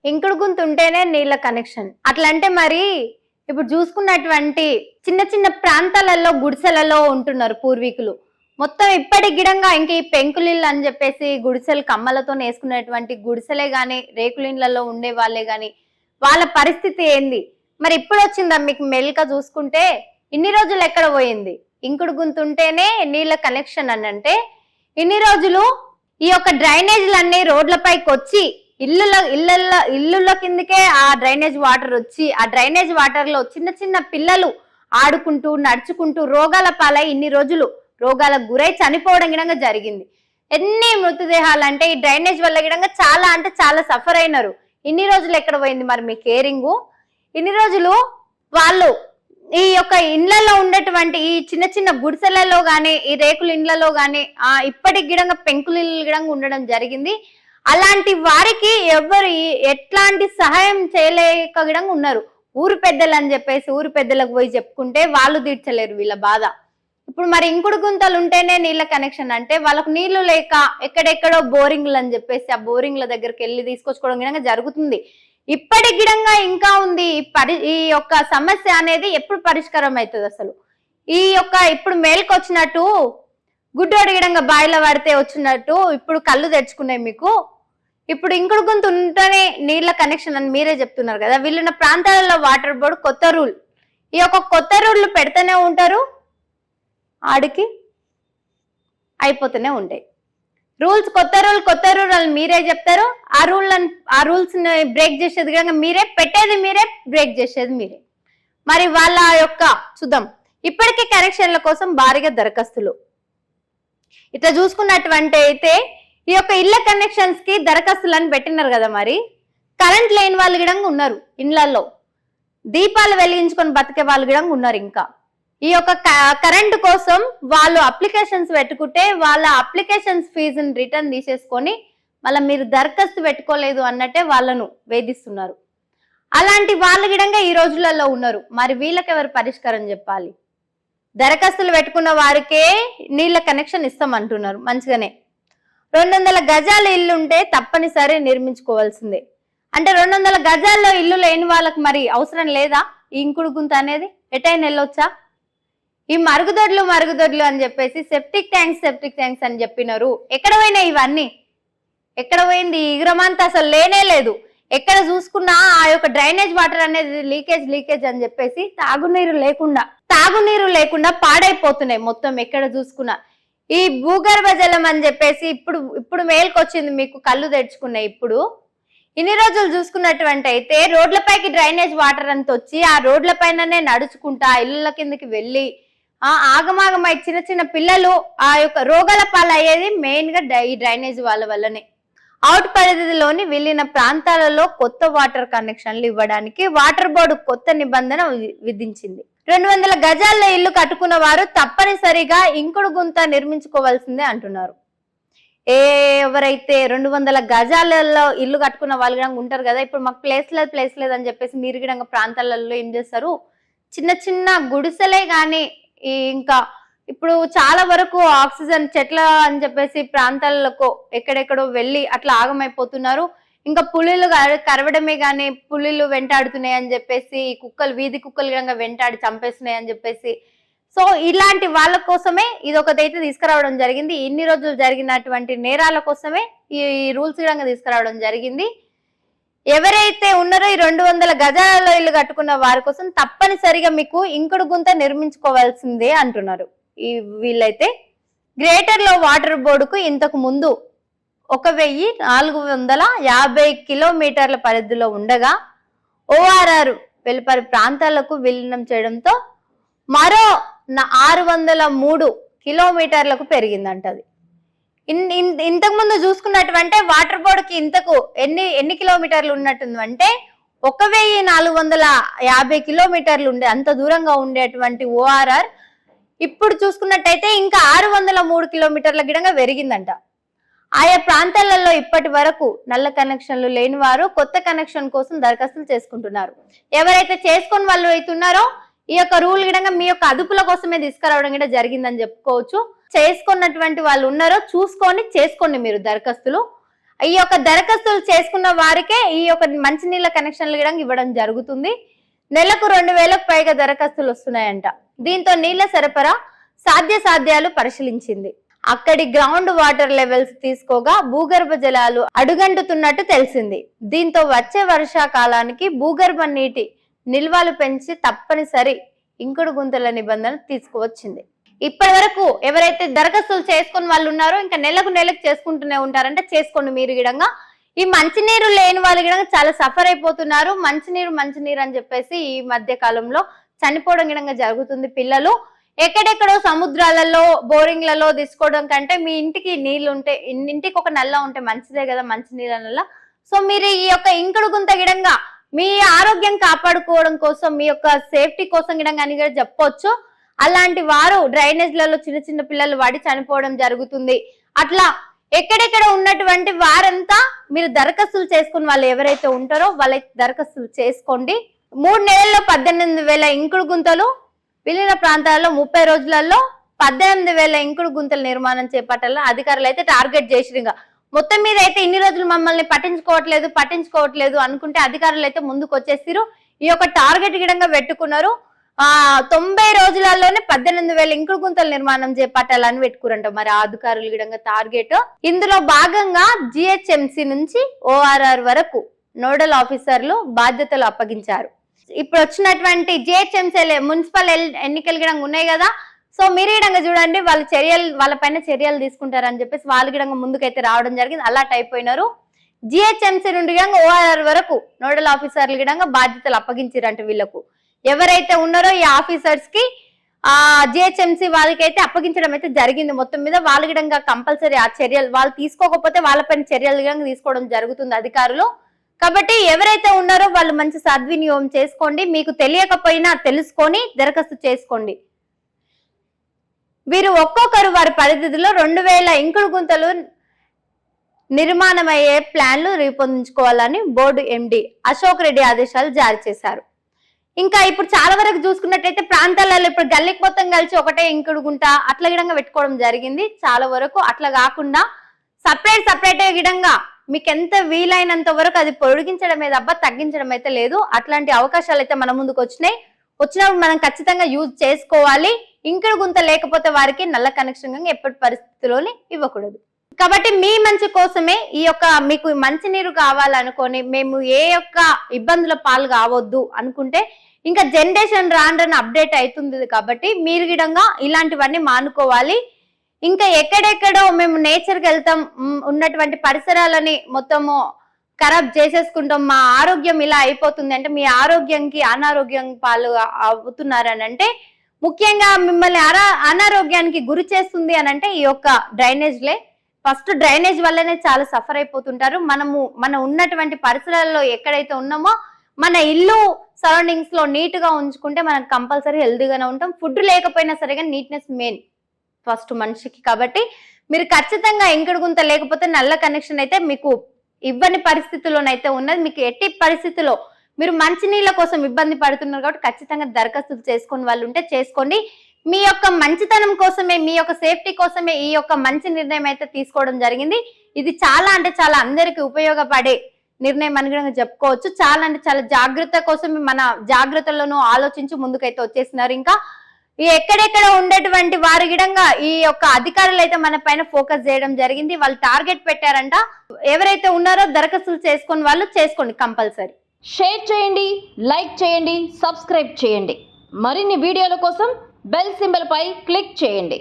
ఇంకుడు గుంత ఉంటేనే నీళ్ళ కనెక్షన్. అట్లంటే మరి ఇప్పుడు చూసుకున్నటువంటి చిన్న చిన్న ప్రాంతాలలో గుడిసెలలో ఉంటున్నారు పూర్వీకులు. మొత్తం ఇప్పటి గిడంగా ఇంక ఈ పెంకులిళ్ళు అని చెప్పేసి గుడిసెలు కమ్మలతో వేసుకునేటువంటి గుడిసెలే గాని రేకులిళ్ళలో ఉండే వాళ్ళే గాని వాళ్ళ పరిస్థితి ఏంది? మరి ఇప్పుడు వచ్చిందా మీకు మెల్క చూసుకుంటే? ఇన్ని రోజులు ఎక్కడ పోయింది? ఇంకుడు గుంత ఉంటేనే నీళ్ళ కనెక్షన్ అని అంటే ఇన్ని రోజులు ఈ యొక్క డ్రైనేజీలన్నీ రోడ్లపైకి వచ్చి ఇళ్ళ కిందకే ఆ డ్రైనేజ్ వాటర్ వచ్చి ఆ డ్రైనేజ్ వాటర్ లో చిన్న చిన్న పిల్లలు ఆడుకుంటూ నడుచుకుంటూ రోగాల పాలై ఇన్ని రోజులు రోగాలకు గురై చనిపోవడం గిడంగా జరిగింది. ఎన్ని మృతదేహాలు అంటే ఈ డ్రైనేజ్ వల్ల గిడంగా చాలా అంటే చాలా సఫర్ అయినారు. ఇన్ని రోజులు ఎక్కడ పోయింది మరి మీ కేరింగ్? ఇన్ని రోజులు వాళ్ళు ఈ యొక్క ఇండ్లలో ఉండేటువంటి ఈ చిన్న చిన్న గుడిసెలలో గాని ఈ రేకుల ఇండ్లలో గాని ఇప్పటి గిడంగా పెంకుల గిడంగా ఉండడం జరిగింది. అలాంటి వారికి ఎవరు ఎట్లాంటి సహాయం చేయలేక గిడంగా ఉన్నారు. ఊరు పెద్దలు అని చెప్పేసి ఊరు పెద్దలకు పోయి చెప్పుకుంటే వాళ్ళు తీర్చలేరు వీళ్ళ బాధ. ఇప్పుడు మరి ఇంకుడు గుంతలు ఉంటేనే నీళ్ళ కనెక్షన్ అంటే వాళ్ళకు నీళ్లు లేక ఎక్కడెక్కడో బోరింగ్లు అని చెప్పేసి ఆ బోరింగ్ల దగ్గరికి వెళ్ళి తీసుకొచ్చుకోవడం గిడంగా జరుగుతుంది. ఇప్పటి గిడంగా ఇంకా ఉంది. ఈ యొక్క సమస్య అనేది ఎప్పుడు పరిష్కారం అవుతుంది? అసలు ఈ యొక్క ఇప్పుడు మేల్కొచ్చినట్టు గుడ్డోడి గిడంగా బాయిలో పడితే వచ్చినట్టు ఇప్పుడు కళ్ళు తెచ్చుకున్నాయి మీకు. ఇప్పుడు ఇంకుడు గుంత ఉంటేనే నీళ్ళ కనెక్షన్ అని మీరే చెప్తున్నారు కదా. వీళ్ళున్న ప్రాంతాలలో వాటర్ బోర్డు కొత్త రూల్, ఈ యొక్క కొత్త రూళ్ళు పెడితేనే ఉంటారు, ఆడికి అయిపోతూనే ఉంటాయి. కొత్త రూల్ అని మీరే చెప్తారు. ఆ రూల్స్ ని బ్రేక్ చేసేది కనుక మీరే, పెట్టేది మీరే, బ్రేక్ చేసేది మీరే. మరి వాళ్ళ యొక్క చూద్దాం. ఇప్పటికే కనెక్షన్ల కోసం భారీగా దరఖాస్తులు. ఇట్లా చూసుకున్నటువంటి అయితే ఈ యొక్క ఇళ్ల కనెక్షన్స్ కి దరఖాస్తులను పెట్టినారు కదా. మరి కరెంట్ లేని వాళ్ళు గిడంగా ఉన్నారు, ఇండ్లలో దీపాలు వెలిగించుకొని బతికే వాళ్ళు గిడంగా ఉన్నారు. ఇంకా ఈ యొక్క కరెంట్ కోసం వాళ్ళు అప్లికేషన్స్ పెట్టుకుంటే వాళ్ళ అప్లికేషన్స్ ఫీజుని రిటర్న్ తీసేసుకొని మళ్ళీ మీరు దరఖాస్తు పెట్టుకోలేదు అన్నట్టే వాళ్ళను వేధిస్తున్నారు. అలాంటి వాళ్ళ గిడంగా ఈ రోజులలో ఉన్నారు. మరి వీళ్ళకి ఎవరు పరిష్కారం చెప్పాలి? దరఖాస్తులు పెట్టుకున్న వారికే నీళ్ళ కనెక్షన్ ఇస్తామంటున్నారు. మంచిగానే 200 గజాల ఇల్లు ఉంటే తప్పనిసరి నిర్మించుకోవాల్సిందే. అంటే 200 గజాల్లో ఇల్లు లేని వాళ్ళకి మరి అవసరం లేదా ఈ ఇంకుడు గుంత అనేది? ఎటైనా వెళ్ళొచ్చా? ఈ మరుగుదొడ్లు అని చెప్పేసి సెప్టిక్ ట్యాంక్స్ అని చెప్పినారు. ఎక్కడ పోయినాయి ఇవన్నీ? ఎక్కడ పోయింది? ఈ ఇగ్రమంతా అసలు లేనే లేదు. ఎక్కడ చూసుకున్నా ఆ యొక్క డ్రైనేజ్ వాటర్ అనేది లీకేజ్ అని చెప్పేసి తాగునీరు లేకుండా పాడైపోతున్నాయి మొత్తం. ఎక్కడ చూసుకున్నా ఈ భూగర్భ జలం అని చెప్పేసి ఇప్పుడు మేల్కొచ్చింది మీకు, కళ్ళు తెచ్చుకున్నాయి. ఇప్పుడు ఇన్ని రోజులు చూసుకున్నటువంటి అయితే రోడ్లపైకి డ్రైనేజ్ వాటర్ అంత వచ్చి ఆ రోడ్ల పైననే నడుచుకుంటా ఇళ్ళ కిందకి వెళ్ళి ఆగమాగమై చిన్న చిన్న పిల్లలు ఆ యొక్క రోగాల పాలయ్యేది మెయిన్ గా ఈ డ్రైనేజ్ వాళ్ళ వల్లనే. అవుట్ పరిధిలోని వెళ్ళిన ప్రాంతాలలో కొత్త వాటర్ కనెక్షన్లు ఇవ్వడానికి వాటర్ బోర్డు కొత్త నిబంధన విధించింది. 200 గజాల్లో ఇల్లు కట్టుకున్న వారు తప్పనిసరిగా ఇంకుడు గుంత నిర్మించుకోవాల్సిందే అంటున్నారు. ఎవరైతే 200 గజాలలో ఇల్లు కట్టుకున్న వాళ్ళు ఉంటారు కదా, ఇప్పుడు మాకు ప్లేస్ లేదు అని చెప్పేసి మీరు గిడంగా ప్రాంతాలలో ఏం చేస్తారు, చిన్న చిన్న గుడిసెలే కానీ ఇంకా ఇప్పుడు చాలా వరకు ఆక్సిజన్ చెట్ల అని చెప్పేసి ప్రాంతాలకు ఎక్కడెక్కడో వెళ్ళి అట్లా ఆగమైపోతున్నారు. ఇంకా పులిలు కరవడమే గానీ పులిలు వెంటాడుతున్నాయి అని చెప్పేసి కుక్కలు వీధి కుక్కలు విధంగా వెంటాడి చంపేస్తున్నాయి అని చెప్పేసి. సో ఇలాంటి వాళ్ళ కోసమే ఇదొకటైతే తీసుకురావడం జరిగింది. ఇన్ని రోజులు జరిగినటువంటి నేరాల కోసమే ఈ రూల్స్ విధంగా తీసుకురావడం జరిగింది. ఎవరైతే ఉన్నారో ఈ 200 గజాలలో ఇల్లు కట్టుకున్న వారి కోసం తప్పనిసరిగా మీకు ఇంకుడు గుంత నిర్మించుకోవాల్సిందే అంటున్నారు. వీళ్ళైతే గ్రేటర్ లో వాటర్ బోర్డుకు ఇంతకు ముందు 1450 కిలోమీటర్ల పరిధిలో ఉండగా ORR వెలుపరి ప్రాంతాలకు విలీనం చేయడంతో మరో 603 కిలోమీటర్లకు పెరిగిందంటది. ఇంతకు ముందు చూసుకున్నటువంటి వాటర్ బోర్డుకి ఇంతకు ఎన్ని కిలోమీటర్లు ఉన్నట్టుంది అంటే 1450 కిలోమీటర్లు ఉండే అంత దూరంగా ఉండేటువంటి ORR ఇప్పుడు చూసుకున్నట్టయితే ఇంకా 603 కిలోమీటర్ల గిడంగా పెరిగిందంట. ఆయా ప్రాంతాలలో ఇప్పటి వరకు నల్ల కనెక్షన్లు లేని వారు కొత్త కనెక్షన్ కోసం దరఖాస్తులు చేసుకుంటున్నారు. ఎవరైతే చేసుకొని వాళ్ళు అవుతున్నారో ఈ యొక్క రూల్ గిడంగా మీ యొక్క అదుపుల కోసమే తీసుకురావడం కూడా జరిగిందని చెప్పుకోవచ్చు. చేసుకున్నటువంటి వాళ్ళు ఉన్నారో చూసుకొని చేసుకోండి మీరు దరఖాస్తులు. ఈ యొక్క దరఖాస్తులు చేసుకున్న వారికే ఈ యొక్క మంచినీళ్ళ కనెక్షన్లు కూడా ఇవ్వడం జరుగుతుంది. నెలకు 2000కు పైగా దరఖాస్తులు వస్తున్నాయంట. దీంతో నీళ్ల సరఫరా సాధ్యాలు పరిశీలించింది. అక్కడి గ్రౌండ్ వాటర్ లెవెల్స్ తీసుకోగా భూగర్భ జలాలు అడుగంటుతున్నట్టు తెలిసింది. దీంతో వచ్చే వర్షాకాలానికి భూగర్భ నీటి నిల్వలు పెంచి తప్పనిసరి ఇంకుడు గుంతల నిబంధన తీసుకువచ్చింది. ఇప్పటి వరకు ఎవరైతే దరఖాస్తులు చేసుకుని వాళ్ళు ఉన్నారో ఇంకా నెలకు చేసుకుంటూనే ఉంటారంటే చేసుకోండి. మీరు గిడంగా ఈ మంచినీరు లేని వాళ్ళు గిడంగా చాలా సఫర్ అయిపోతున్నారు. మంచినీరు అని చెప్పేసి ఈ మధ్య కాలంలో చనిపోవడం గిడంగా జరుగుతుంది. పిల్లలు ఎక్కడెక్కడో సముద్రాలలో బోరింగ్లలో తీసుకోవడం కంటే మీ ఇంటికి నీళ్లు ఉంటే, ఇంటికి ఒక నల్ల ఉంటే మంచిదే కదా, మంచినీళ్ళ నల్ల. సో మీరు ఈ యొక్క ఇంకుడు గుంత గిడంగా మీ ఆరోగ్యం కాపాడుకోవడం కోసం, మీ యొక్క సేఫ్టీ కోసం గిడంగా అని కూడా చెప్పొచ్చు. అలాంటి వారు డ్రైనేజ్లలో చిన్న పిల్లలు వాడి చనిపోవడం జరుగుతుంది. అట్లా ఎక్కడెక్కడ ఉన్నటువంటి వారంతా మీరు దరఖాస్తులు చేసుకుని వాళ్ళు ఎవరైతే ఉంటారో వాళ్ళకి దరఖాస్తులు చేసుకోండి. 3 నెలల్లో 18,000 ఇంకుడు గుంతలు, విలీన ప్రాంతాల్లో 30 రోజులలో 18,000 ఇంకుడు గుంతల నిర్మాణం చేపట్టాలని అధికారులు అయితే టార్గెట్ చేసిరు. మొత్తం మీద అయితే ఇన్ని రోజులు మమ్మల్ని పట్టించుకోవట్లేదు అనుకుంటే అధికారులు అయితే ముందుకు వచ్చేసిరు. ఈ యొక్క టార్గెట్ గిడంగా పెట్టుకున్నారు. 90 రోజులలోనే 18,000 ఇంకుడు గుంతల నిర్మాణం చేపట్టాలని పెట్టుకురంట మరి ఆ అధికారులు గిడంగా టార్గెట్. ఇందులో భాగంగా జిహెచ్ఎంసి నుంచి ఓఆర్ఆర్ వరకు నోడల్ ఆఫీసర్లు బాధ్యతలు అప్పగించారు. ఇప్పుడు వచ్చినటువంటి జిహెచ్ఎంసీ మున్సిపల్ ఎన్నికలు గిడంగా ఉన్నాయి కదా, సో మీరు గిడంగా చూడండి వాళ్ళ పైన చర్యలు తీసుకుంటారని చెప్పేసి వాళ్ళు గిడంగా ముందుకైతే రావడం జరిగింది. అలర్ట్ అయిపోయినారు. జిహెచ్ఎంసీ నుండి గిడంగా ఓఆర్ఆర్ వరకు నోడల్ ఆఫీసర్లు గిడంగా బాధ్యతలు అప్పగించారంట. వీళ్ళకు ఎవరైతే ఉన్నారో ఈ ఆఫీసర్స్ కి జిహెచ్ఎంసీ వాళ్ళకైతే అప్పగించడం అయితే జరిగింది. మొత్తం మీద వాళ్ళ గిడంగా కంపల్సరీ ఆ చర్యలు వాళ్ళు తీసుకోకపోతే వాళ్ళపైన చర్యలు గిడంగా తీసుకోవడం జరుగుతుంది అధికారులు. కాబట్టి ఎవరైతే ఉన్నారో వాళ్ళు మంచి సద్వినియోగం చేసుకోండి. మీకు తెలియకపోయినా తెలుసుకొని దరఖాస్తు చేసుకోండి. వీరు ఒక్కొక్కరు వారి పరిధిలో 2000 ఇంకుడు గుంతలు నిర్మాణమయ్యే ప్లాన్లు రూపొందించుకోవాలని బోర్డు ఎండి అశోక్ రెడ్డి ఆదేశాలు జారీ చేశారు. ఇంకా ఇప్పుడు చాలా వరకు చూసుకున్నట్టయితే ప్రాంతాలలో ఇప్పుడు గల్లీకి మొత్తం కలిసి ఒకటే ఇంకుడు గుంట అట్లా గిడంగా పెట్టుకోవడం జరిగింది. చాలా వరకు అట్లా కాకుండా సపరేట్ గిడంగా మీకు ఎంత వీలైనంత వరకు అది పొడిగించడమే తప్ప తగ్గించడం అయితే లేదు. అట్లాంటి అవకాశాలు అయితే మన ముందుకు వచ్చినప్పుడు మనం ఖచ్చితంగా యూజ్ చేసుకోవాలి. ఇంకుడు గుంత లేకపోతే వారికి నల్ల కనెక్షన్ ఎప్పటి పరిస్థితిలోనే ఇవ్వకూడదు. కాబట్టి మీ మంచి కోసమే ఈ యొక్క మీకు మంచినీరు కావాలనుకొని మేము ఏ యొక్క ఇబ్బందుల పాలు కావద్దు అనుకుంటే ఇంకా జనరేషన్ రాను అప్డేట్ అవుతుంది. కాబట్టి మీరు గిడంగా ఇలాంటివన్నీ మానుకోవాలి. ఇంకా ఎక్కడెక్కడో మేము నేచర్కి వెళ్తాం, ఉన్నటువంటి పరిసరాలని మొత్తము ఖరాబ్ చేసేసుకుంటాం, మా ఆరోగ్యం ఇలా అయిపోతుంది అంటే మీ ఆరోగ్యంకి అనారోగ్యం పాలు అవుతున్నారని అంటే ముఖ్యంగా మిమ్మల్ని అనారోగ్యానికి గురి చేస్తుంది అని అంటే ఈ యొక్క డ్రైనేజ్లే. ఫస్ట్ డ్రైనేజ్ వల్లనే చాలా సఫర్ అయిపోతుంటారు. మనం ఉన్నటువంటి పరిసరాల్లో ఎక్కడైతే ఉన్నామో మన ఇల్లు సరౌండింగ్స్ లో నీట్ గా ఉంచుకుంటే మనం కంపల్సరీ హెల్తీగానే ఉంటాం. ఫుడ్ లేకపోయినా సరే కానీ నీట్నెస్ మెయిన్ ఫస్ట్ మనిషికి. కాబట్టి మీరు ఖచ్చితంగా ఇంకుడు గుంత లేకపోతే నల్ల కనెక్షన్ అయితే మీకు ఇవ్వని పరిస్థితుల్లోనైతే ఉన్నది. మీకు ఎట్టి పరిస్థితుల్లో మీరు మంచినీళ్ళ కోసం ఇబ్బంది పడుతున్నారు కాబట్టి ఖచ్చితంగా దరఖాస్తులు చేసుకుని వాళ్ళు ఉంటే చేసుకోండి. మీ యొక్క మంచితనం కోసమే, మీ యొక్క సేఫ్టీ కోసమే ఈ యొక్క మంచి నిర్ణయం అయితే తీసుకోవడం జరిగింది. ఇది చాలా అంటే చాలా అందరికి ఉపయోగపడే నిర్ణయం అని కూడా చెప్పుకోవచ్చు. చాలా అంటే చాలా జాగ్రత్త కోసమే మన జాగ్రత్తలను ఆలోచించి ముందుకైతే వచ్చేసినారు. ఇంకా ఎక్కడెక్కడ ఉండేటువంటి వారి గిడంగా ఈ యొక్క అధికారులు అయితే మన పైన ఫోకస్ చేయడం జరిగింది. వాళ్ళు టార్గెట్ పెట్టారంట. ఎవరైతే ఉన్నారో దరఖాస్తులు చేసుకుని వాళ్ళు చేసుకోండి కంపల్సరీ. షేర్ చేయండి, లైక్ చేయండి, సబ్స్క్రైబ్ చేయండి. మరిన్ని వీడియోల కోసం బెల్ సింబల్ పై క్లిక్ చేయండి.